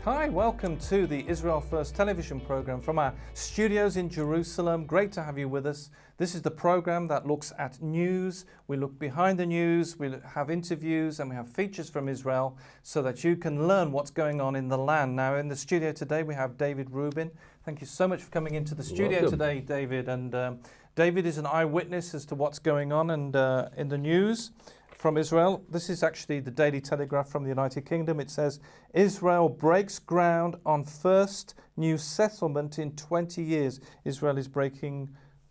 Hi, welcome to the Israel First television program from our studios in Jerusalem. Great to have you with us. This is the program that looks at news. We look behind the news, we have interviews, and we have features from Israel so that you can learn what's going on in the land. Now, in the studio today, we have David Rubin. Thank you so much for coming into the studio today, David. And David is an eyewitness as to what's going on and in the news from Israel. This is actually the Daily Telegraph from the United Kingdom. It says, Israel breaks ground on first new settlement in 20 years. Israel is breaking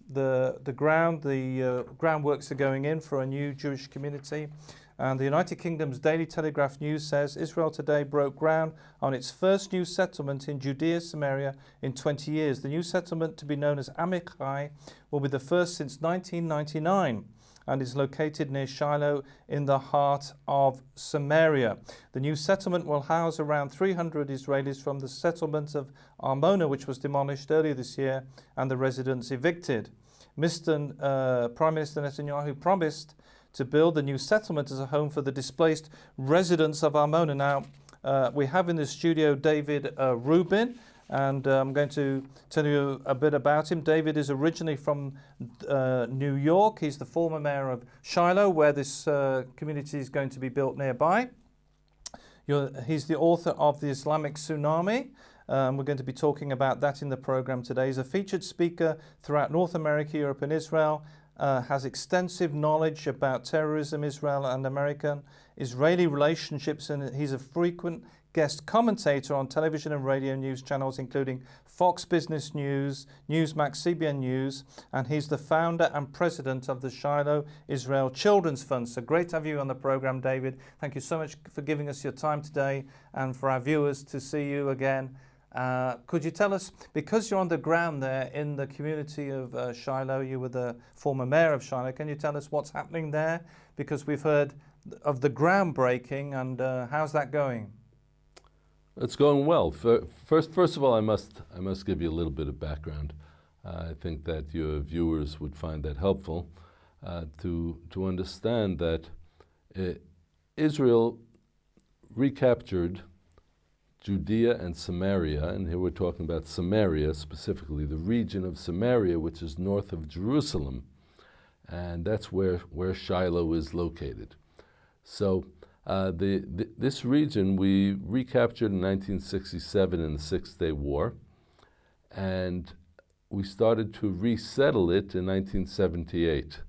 the ground. The groundworks are going in for a new Jewish community. And the United Kingdom's Daily Telegraph News says, Israel today broke ground on its first new settlement in Judea, Samaria in 20 years. The new settlement, to be known as Amichai, will be the first since 1999. And is located near Shiloh in the heart of Samaria. The new settlement will house around 300 Israelis from the settlement of Armona, which was demolished earlier this year, and the residents evicted. Prime Minister Netanyahu promised to build the new settlement as a home for the displaced residents of Armona. Now, we have in the studio David Rubin, and I'm going to tell you a bit about him. David is originally from New York. He's the former mayor of Shiloh, where this community is going to be built nearby. He's the author of the Islamic Tsunami. We're going to be talking about that in the program today. He's a featured speaker throughout North America, Europe, and Israel. Has extensive knowledge about terrorism, Israel and American-Israeli relationships, and he's a frequent guest commentator on television and radio news channels, including Fox Business News, Newsmax, CBN News, and he's the founder and president of the Shiloh Israel Children's Fund. So great to have you on the program, David. Thank you so much for giving us your time today, and for our viewers to see you again. Could you tell us, because you're on the ground there in the community of Shiloh, you were the former mayor of Shiloh, can you tell us what's happening there? Because we've heard of the groundbreaking, and how's that going? It's going well. First of all, I must give you a little bit of background. I think that your viewers would find that helpful to understand that Israel recaptured Judea and Samaria, and here we're talking about Samaria specifically, the region of Samaria, which is north of Jerusalem, and that's where Shiloh is located. So this region we recaptured in 1967 in the Six-Day War, and we started to resettle it in 1978,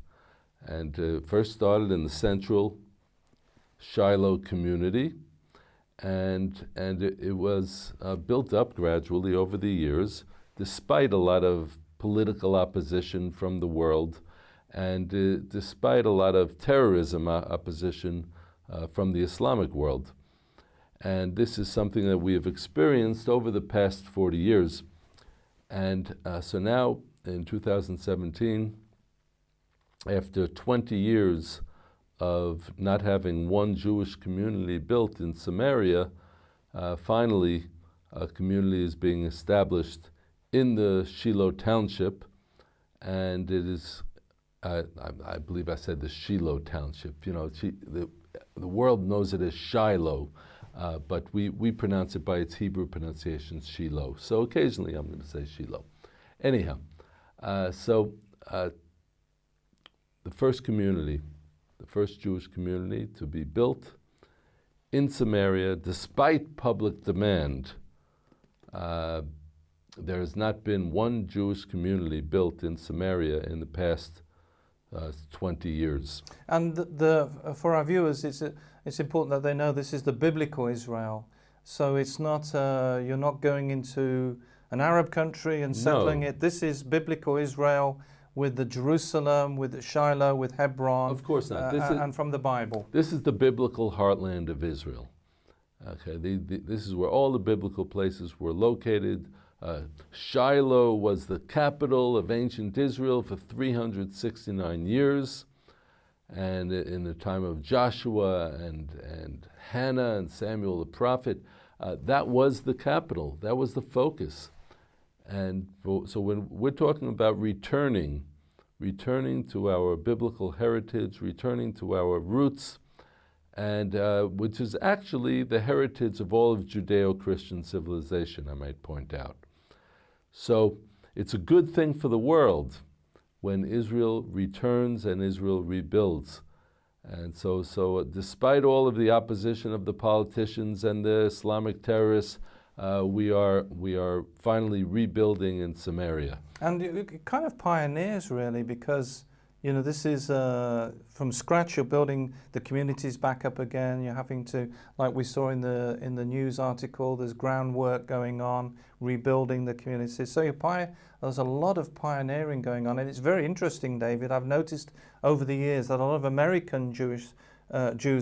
and first started in the central Shiloh community, and it was built up gradually over the years, despite a lot of political opposition from the world, and despite a lot of terrorism opposition from the Islamic world. And this is something that we have experienced over the past 40 years. And so now, in 2017, after 20 years of not having one Jewish community built in Samaria, finally a community is being established in the Shiloh Township, and it is, I believe I said the Shiloh Township. You know, the world knows it as Shiloh, but we pronounce it by its Hebrew pronunciation, Shiloh. So occasionally I'm going to say Shiloh. Anyhow, the first community, the first Jewish community to be built in Samaria, despite public demand. There has not been one Jewish community built in Samaria in the past 20 years. And for our viewers, it's important that they know this is the biblical Israel. So it's not, you're not going into an Arab country and settling it. This is biblical Israel, with the Jerusalem, with the Shiloh, with Hebron. Of course not. And from the Bible. This is the biblical heartland of Israel. Okay, this is where all the biblical places were located. Shiloh was the capital of ancient Israel for 369 years. And in the time of Joshua and Hannah and Samuel the prophet, that was the capital. That was the focus. And so when we're talking about returning to our biblical heritage, returning to our roots, and which is actually the heritage of all of Judeo-Christian civilization, I might point out. So it's a good thing for the world when Israel returns and Israel rebuilds. And so despite all of the opposition of the politicians and the Islamic terrorists, we are finally rebuilding in Samaria. And it kind of pioneers, really, because, you know, this is from scratch. You're building the communities back up again. You're having to, like we saw in the news article, there's groundwork going on, rebuilding the communities. So there's a lot of pioneering going on, and it's very interesting, David. I've noticed over the years that a lot of American Jews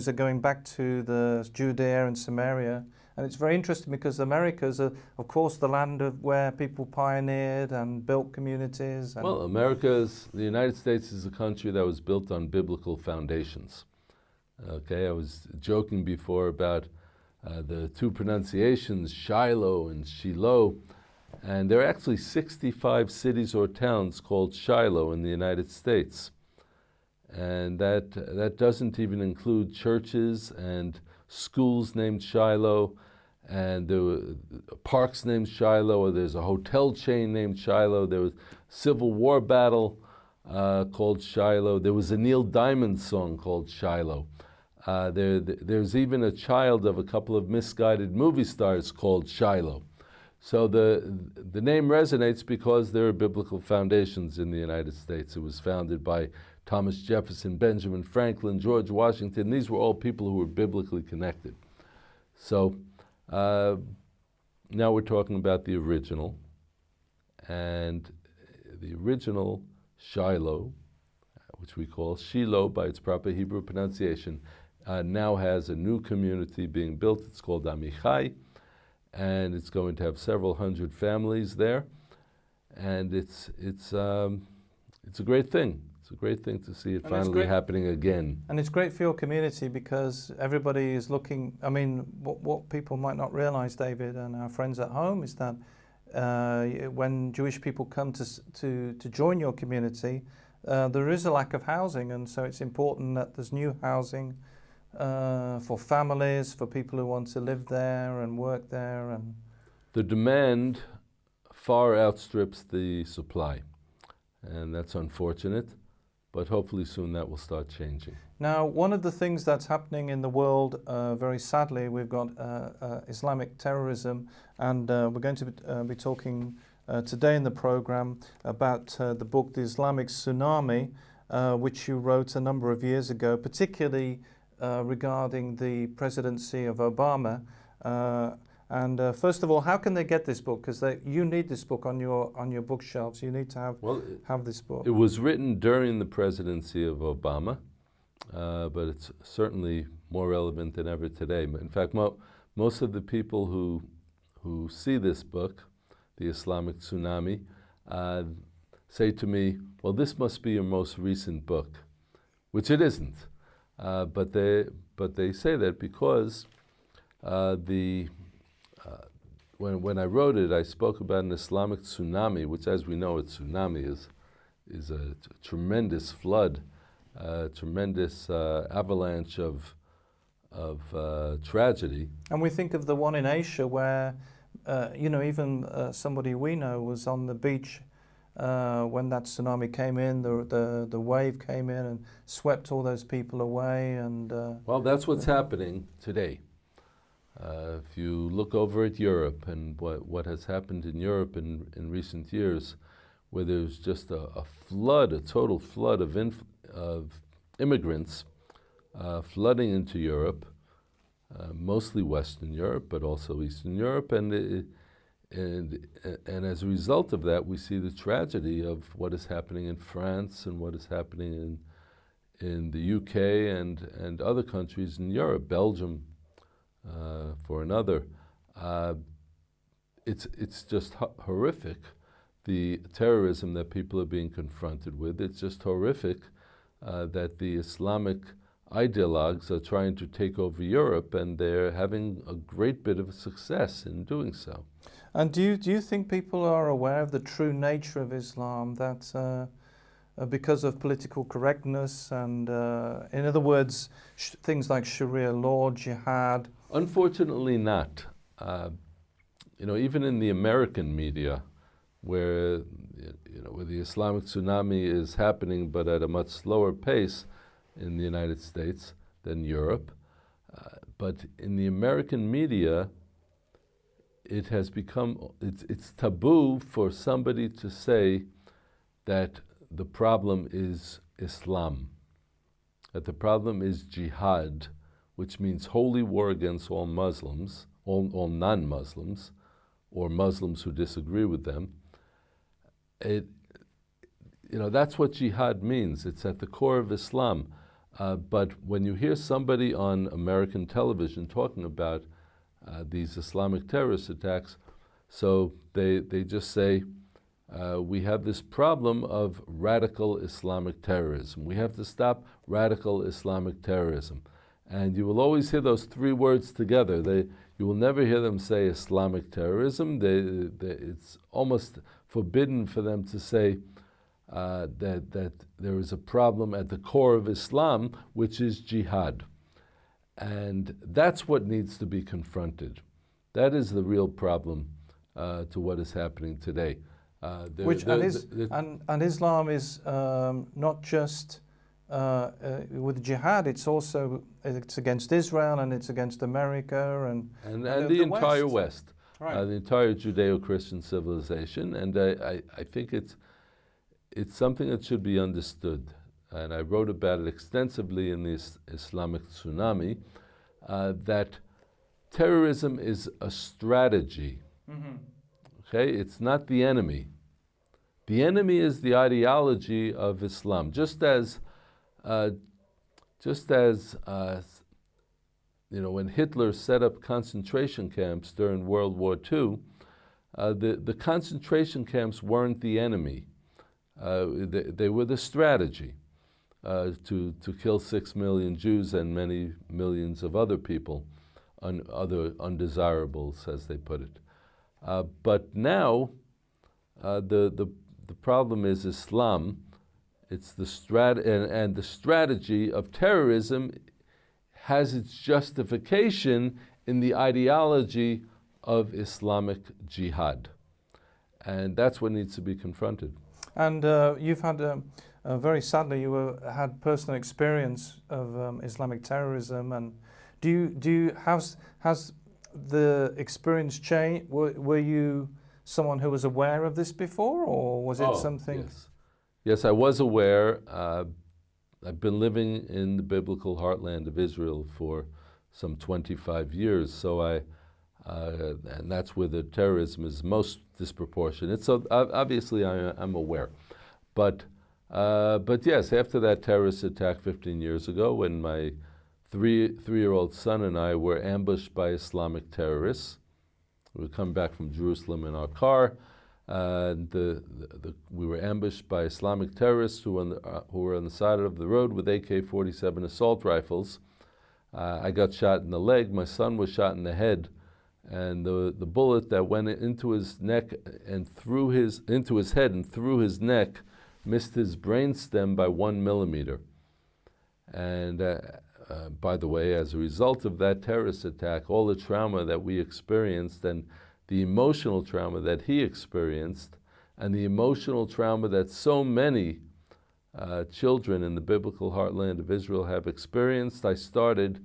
are going back to the Judea and Samaria. And it's very interesting because America is, of course, the land of where people pioneered and built communities. And well, the United States is a country that was built on biblical foundations. Okay, I was joking before about the two pronunciations, Shiloh and Shiloh. And there are actually 65 cities or towns called Shiloh in the United States. And that doesn't even include churches and schools named Shiloh, and there were parks named Shiloh, or there's a hotel chain named Shiloh. There was a Civil War battle called Shiloh. There was a Neil Diamond song called Shiloh. There's even a child of a couple of misguided movie stars called Shiloh. So the name resonates because there are biblical foundations in the United States. It was founded by Thomas Jefferson, Benjamin Franklin, George Washington. These were all people who were biblically connected. So now we're talking about the original. And the original Shiloh, which we call Shiloh by its proper Hebrew pronunciation, now has a new community being built. It's called Amichai, and it's going to have several hundred families there. And it's a great thing. It's a great thing to see it finally happening again. And it's great for your community because everybody is looking. I mean, what people might not realize, David, and our friends at home, is that when Jewish people come to join your community, there is a lack of housing, and so it's important that there's new housing for families, for people who want to live there and work there. And the demand far outstrips the supply, and that's unfortunate. But hopefully soon that will start changing. Now, one of the things that's happening in the world, very sadly, we've got Islamic terrorism, and we're going to be talking today in the program about the book, The Islamic Tsunami, which you wrote a number of years ago, particularly regarding the presidency of Obama. And first of all, how can they get this book? Because you need this book on your bookshelves. You need to have this book. It was written during the presidency of Obama, but it's certainly more relevant than ever today. In fact, most of the people who see this book, The Islamic Tsunami, say to me, "Well, this must be your most recent book," which it isn't. But they say that because when I wrote it, I spoke about an Islamic tsunami, which, as we know, a tsunami is a tremendous flood, tremendous avalanche of tragedy. And we think of the one in Asia where, even somebody we know was on the beach when that tsunami came in. The wave came in and swept all those people away. And well, that's what's happening today. If you look over at Europe and what has happened in Europe in recent years, where there's just a total flood of immigrants flooding into Europe, mostly Western Europe, but also Eastern Europe, and as a result of that, we see the tragedy of what is happening in France and what is happening in the UK and other countries in Europe, Belgium. For another, it's just horrific, the terrorism that people are being confronted with. It's just horrific that the Islamic ideologues are trying to take over Europe, and they're having a great bit of success in doing so. And do you think people are aware of the true nature of Islam? That because of political correctness and, in other words, things like Sharia law, jihad? Unfortunately not. Even in the American media, where where the Islamic tsunami is happening, but at a much slower pace in the United States than Europe. But in the American media, it has become, it's taboo for somebody to say that the problem is Islam, that the problem is jihad, which means holy war against all Muslims, all non-Muslims, or Muslims who disagree with them. That's what jihad means. It's at the core of Islam. But when you hear somebody on American television talking about these Islamic terrorist attacks, so they just say, we have this problem of radical Islamic terrorism. We have to stop radical Islamic terrorism. And you will always hear those three words together. You will never hear them say Islamic terrorism. It's almost forbidden for them to say that there is a problem at the core of Islam, which is jihad. And that's what needs to be confronted. That is the real problem to what is happening today. And Islam is not just with jihad, it's against Israel, and it's against America and the entire West. Right. The entire Judeo-Christian civilization. And I think it's something that should be understood. And I wrote about it extensively in this Islamic Tsunami, that terrorism is a strategy. Mm-hmm. Okay, it's not the enemy. The enemy is the ideology of Islam. Just as when Hitler set up concentration camps during World War II, the concentration camps weren't the enemy. They were the strategy to kill 6 million Jews and many millions of other people, other undesirables, as they put it. But now, the problem is Islam. It's the and the strategy of terrorism has its justification in the ideology of Islamic jihad. And that's what needs to be confronted. And you've had, very sadly, had personal experience of Islamic terrorism. And has the experience changed? Were you someone who was aware of this before, or was it something? Yes, I was aware. I've been living in the biblical heartland of Israel for some 25 years, so and that's where the terrorism is most disproportionate. So obviously I'm aware. But yes, after that terrorist attack 15 years ago, when my three-year-old son and I were ambushed by Islamic terrorists, we would come back from Jerusalem in our car, and we were ambushed by Islamic terrorists who were on the side of the road with AK-47 assault rifles. I got shot in the leg. My son was shot in the head, and the bullet that went into his neck and into his head and through his neck missed his brainstem by 1 millimeter. And by the way, as a result of that terrorist attack, all the trauma that we experienced and the emotional trauma that he experienced and the emotional trauma that so many children in the biblical heartland of Israel have experienced, I started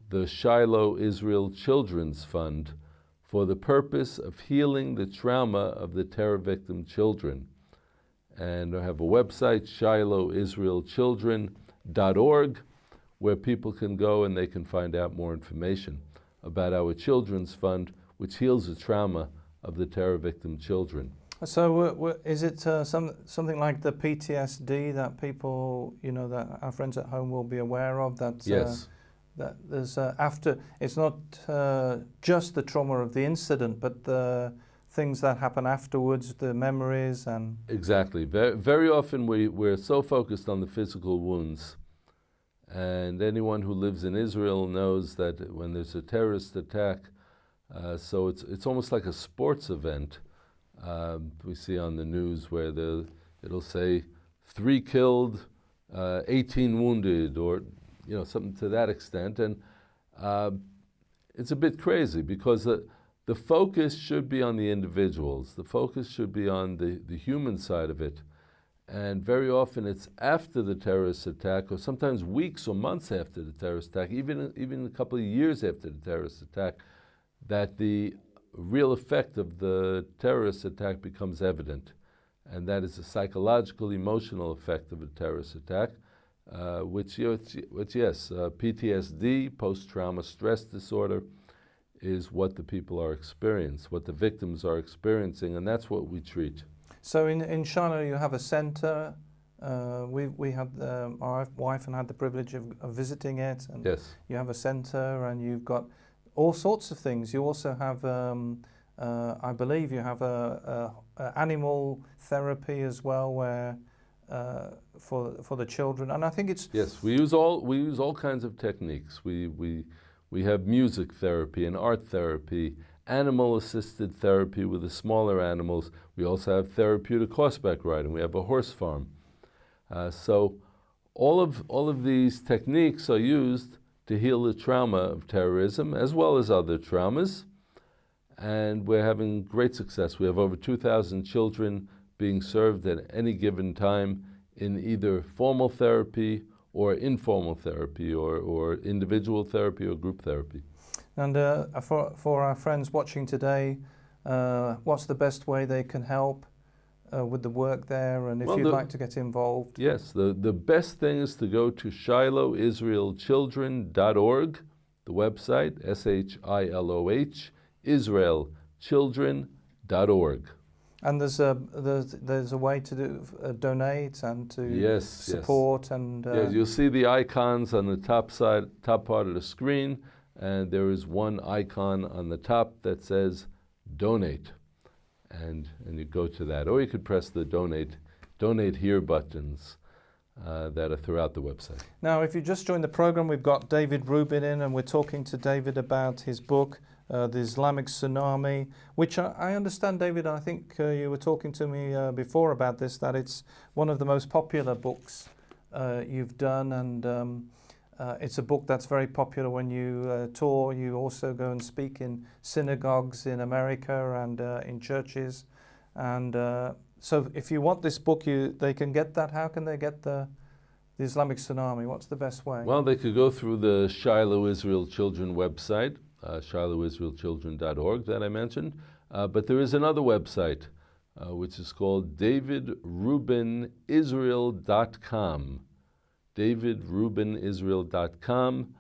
the Shiloh Israel Children's Fund for the purpose of healing the trauma of the terror victim children. And I have a website, shilohisraelchildren.org, where people can go and they can find out more information about our children's fund, which heals the trauma of the terror victim children. So is it something like the PTSD that people, that our friends at home will be aware of? That, yes. That there's it's not just the trauma of the incident, but the things that happen afterwards, the memories and... Exactly. Very often we're so focused on the physical wounds. And anyone who lives in Israel knows that when there's a terrorist attack, so it's almost like a sports event. We see on the news where it'll say 3 killed, 18 wounded, or something to that extent. And it's a bit crazy because the focus should be on the individuals. The focus should be on the human side of it. And very often it's after the terrorist attack, or sometimes weeks or months after the terrorist attack, even a couple of years after the terrorist attack, that the real effect of the terrorist attack becomes evident. And that is the psychological, emotional effect of a terrorist attack, which yes, PTSD, post-trauma stress disorder, is what the people are experiencing, what the victims are experiencing, and that's what we treat. So in Shiloh you have a centre. We had our wife and had the privilege of visiting it. And yes. You have a centre, and you've got all sorts of things. You also have, I believe, you have a animal therapy as well, where for the children. And I think it's yes. We use all kinds of techniques. We have music therapy and art therapy, animal-assisted therapy with the smaller animals. We also have therapeutic horseback riding. We have a horse farm. So all of these techniques are used to heal the trauma of terrorism as well as other traumas. And we're having great success. We have over 2,000 children being served at any given time in either formal therapy or informal therapy or individual therapy or group therapy. And for our friends watching today, what's the best way they can help with the work there, and if you'd like to get involved? Yes, the best thing is to go to shilohisraelchildren.org, the website, SHILOH, israelchildren.org. And there's a way to donate and to support. Yes. And yes, you'll see the icons on the top part of the screen, and there is one icon on the top that says donate, and you go to that, or you could press the donate here buttons that are throughout the website. Now, if you just joined the program, we've got David Rubin in, and we're talking to David about his book, The Islamic Tsunami, which I understand, David, I think you were talking to me before about this, that it's one of the most popular books you've done, and it's a book that's very popular when you tour. You also go and speak in synagogues in America and in churches. And so if you want this book, they can get that. How can they get the Islamic Tsunami? What's the best way? Well, they could go through the Shiloh Israel Children website, shilohisraelchildren.org that I mentioned. But there is another website, which is called davidrubinisrael.com. davidrubinisrael.com.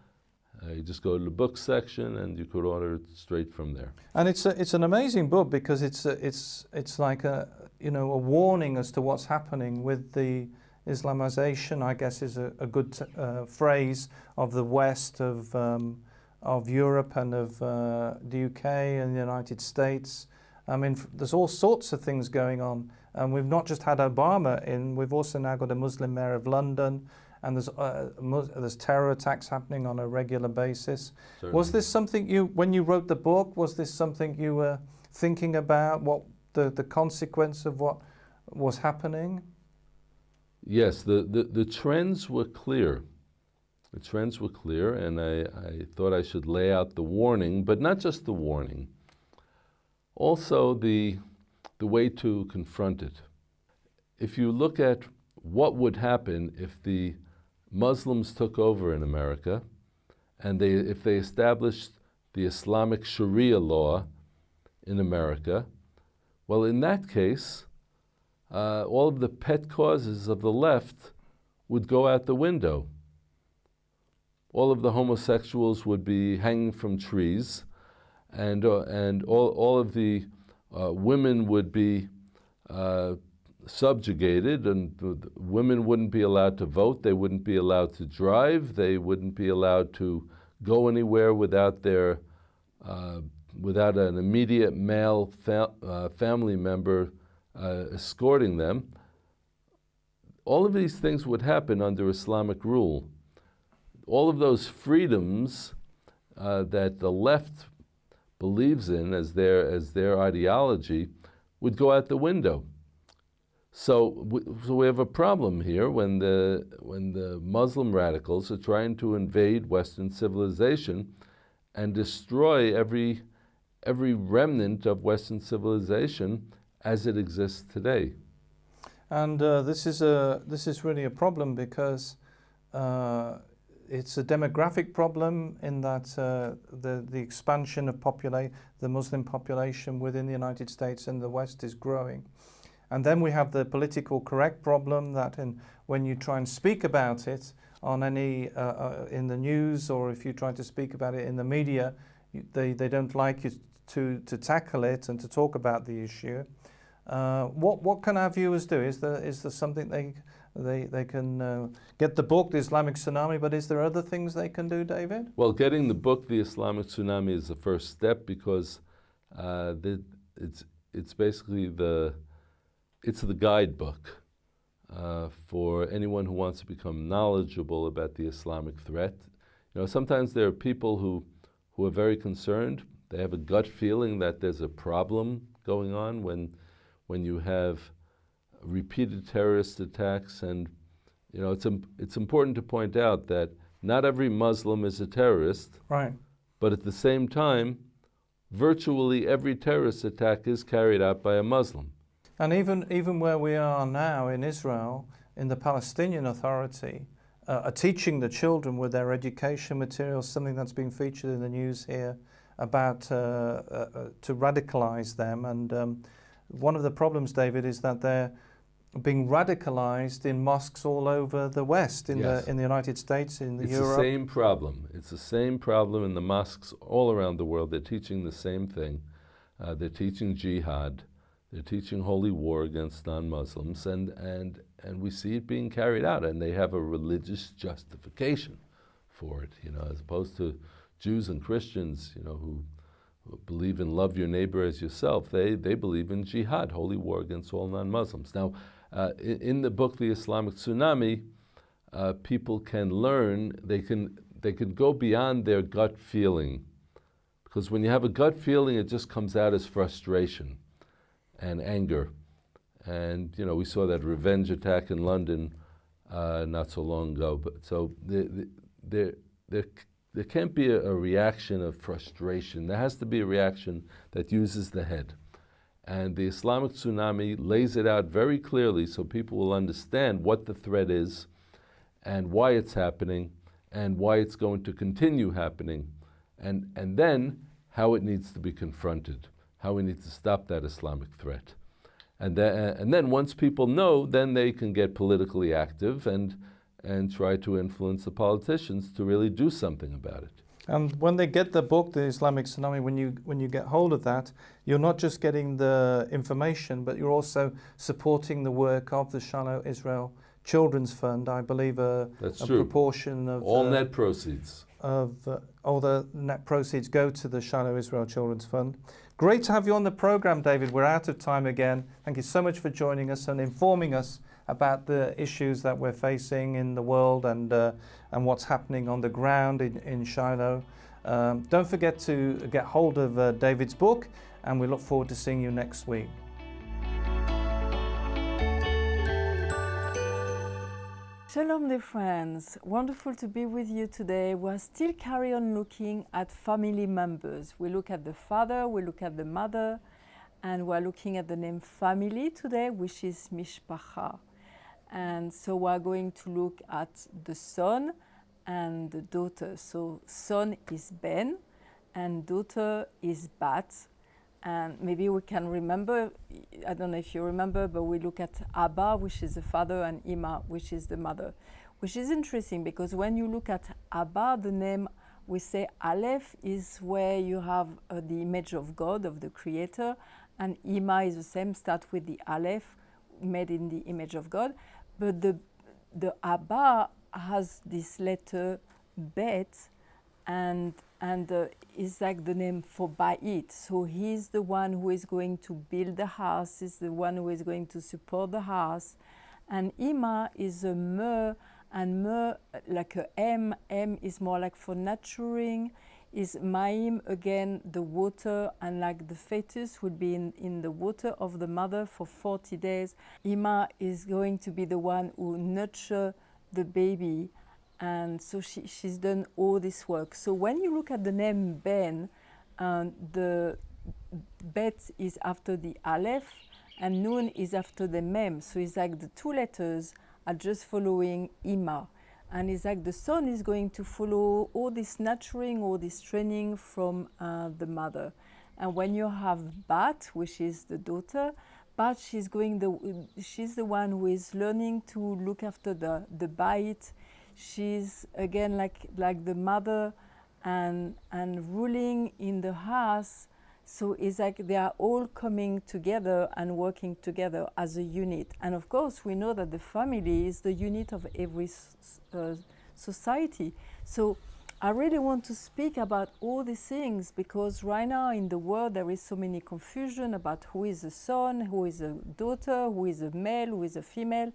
You just go to the book section and you could order it straight from there. And it's an amazing book because it's like a warning as to what's happening with the Islamization, I guess is a good phrase, of the West, of Europe and of the UK and the United States. I mean, there's all sorts of things going on, and we've not just had Obama in, we've also now got a Muslim mayor of London, and there's terror attacks happening on a regular basis. Certainly. Was this something when you wrote the book, was this something you were thinking about, what the consequence of what was happening? Yes, the trends were clear. The trends were clear, and I thought I should lay out the warning, but not just the warning, also the way to confront it. If you look at what would happen if the Muslims took over in America and if they established the Islamic Sharia law in America, well, in that case, all of the pet causes of the left would go out the window. All of the homosexuals would be hanging from trees, and all of the women would be subjugated, and women wouldn't be allowed to vote, they wouldn't be allowed to drive, they wouldn't be allowed to go anywhere without without an immediate male family member escorting them. All of these things would happen under Islamic rule. All of those freedoms that the left believes in as their ideology would go out the window. So we have a problem here when the Muslim radicals are trying to invade Western civilization and destroy every remnant of Western civilization as it exists today. And this is really a problem because it's a demographic problem in that the expansion of the Muslim population within the United States and the West is growing. And then we have the political correct problem that when you try and speak about it on any in the news, or if you try to speak about it in the media, they don't like you to tackle it and to talk about the issue. What can our viewers do? Is there something they can get the book, The Islamic Tsunami, but is there other things they can do, David? Well, getting the book, The Islamic Tsunami, is the first step because it's basically it's the guidebook for anyone who wants to become knowledgeable about the Islamic threat. You know, sometimes there are people who are very concerned. They have a gut feeling that there's a problem going on when you have repeated terrorist attacks. And you know, it's important to point out that not every Muslim is a terrorist. Right. But at the same time, virtually every terrorist attack is carried out by a Muslim. And even where we are now in Israel, in the Palestinian Authority, are teaching the children with their education materials, something that's been featured in the news here, about to radicalize them. And one of the problems, David, is that they're being radicalized in mosques all over the West, in Yes. the United States, in It's Europe. the same problem. It's the same problem in the mosques all around the world. They're teaching the same thing. They're teaching jihad. They're teaching holy war against non-Muslims, and we see it being carried out, and they have a religious justification for it, you know, as opposed to Jews and Christians, you know, who believe in love your neighbor as yourself. They believe in jihad, holy war against all non-Muslims. Now, in the book, The Islamic Tsunami, people can learn, they can go beyond their gut feeling, because when you have a gut feeling, it just comes out as frustration and anger. And you know, we saw that revenge attack in London not so long ago. But so there can't be a reaction of frustration. There has to be a reaction that uses the head. And the Islamic Tsunami lays it out very clearly so people will understand what the threat is and why it's happening and why it's going to continue happening, and then how it needs to be confronted, how we need to stop that Islamic threat. And then once people know, then they can get politically active and try to influence the politicians to really do something about it. And when they get the book, The Islamic Tsunami, when you get hold of that, you're not just getting the information, but you're also supporting the work of the Shalom Israel Children's Fund. I believe That's a true. proportion of All net proceeds. All the net proceeds go to the Shalom Israel Children's Fund. Great to have you on the program, David. We're out of time again. Thank you so much for joining us and informing us about the issues that we're facing in the world and what's happening on the ground in Shiloh. Don't forget to get hold of David's book, and we look forward to seeing you next week. Shalom, dear friends. Wonderful to be with you today. We're still carry on looking at family members. We look at the father, we look at the mother, and we're looking at the name family today, which is Mishpacha. And so we're going to look at the son and the daughter. So son is Ben, and daughter is Bat. And maybe we can remember, I don't know if you remember, but we look at Abba, which is the father, and Ima, which is the mother, which is interesting because when you look at Abba, the name, we say Aleph is where you have the image of God, of the Creator, and Ima is the same, start with the Aleph, made in the image of God. But the Abba has this letter Bet, and is like the name for Ba'it. So he's the one who is going to build the house, he's the one who is going to support the house. And Ima is a me, and me like a M. M is more like for nurturing. is Maim, again, the water, and like the fetus would be in the water of the mother for 40 days. Ima is going to be the one who nurture the baby, and so she's done all this work. So when you look at the name Ben, the Bet is after the Aleph, and Nun is after the Mem. So it's like the two letters are just following Ima. And it's like the son is going to follow all this nurturing, all this training from the mother. And when you have Bat, which is the daughter, Bat, she's the one who is learning to look after the bite. She's again like the mother and ruling in the house. So it's like they are all coming together and working together as a unit. And of course, we know that the family is the unit of every society. So I really want to speak about all these things because right now in the world there is so many confusion about who is a son, who is a daughter, who is a male, who is a female.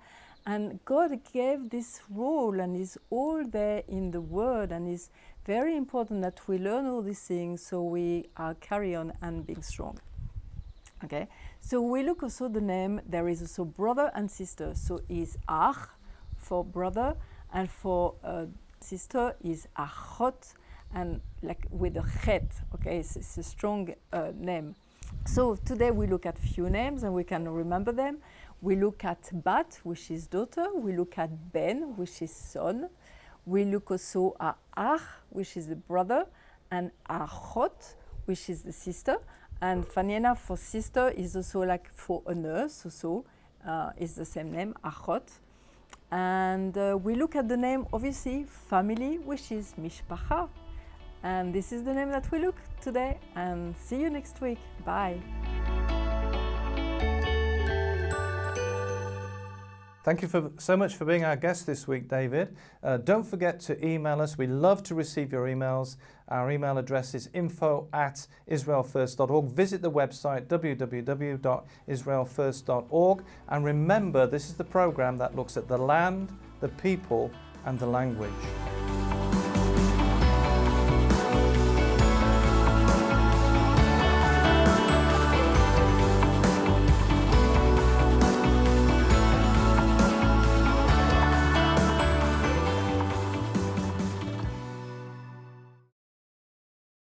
And God gave this role and is all there in the Word, and it's very important that we learn all these things so we carry on and being strong. Okay, so we look also the name, there is also brother and sister. So is Ach for brother, and for sister is Achot, and like with a chet, okay, it's a strong name. So today we look at few names and we can remember them. We look at Bat, which is daughter. We look at Ben, which is son. We look also at Ach, which is the brother, and Achot, which is the sister. And funny enough, for sister is also like for a nurse, also is the same name, Achot. And we look at the name, obviously, family, which is Mishpacha. And this is the name that we look today. And see you next week. Bye. Thank you so much for being our guest this week, David. Don't forget to email us. We love to receive your emails. Our email address is info@israelfirst.org. Visit the website www.israelfirst.org. And remember, this is the program that looks at the land, the people, and the language.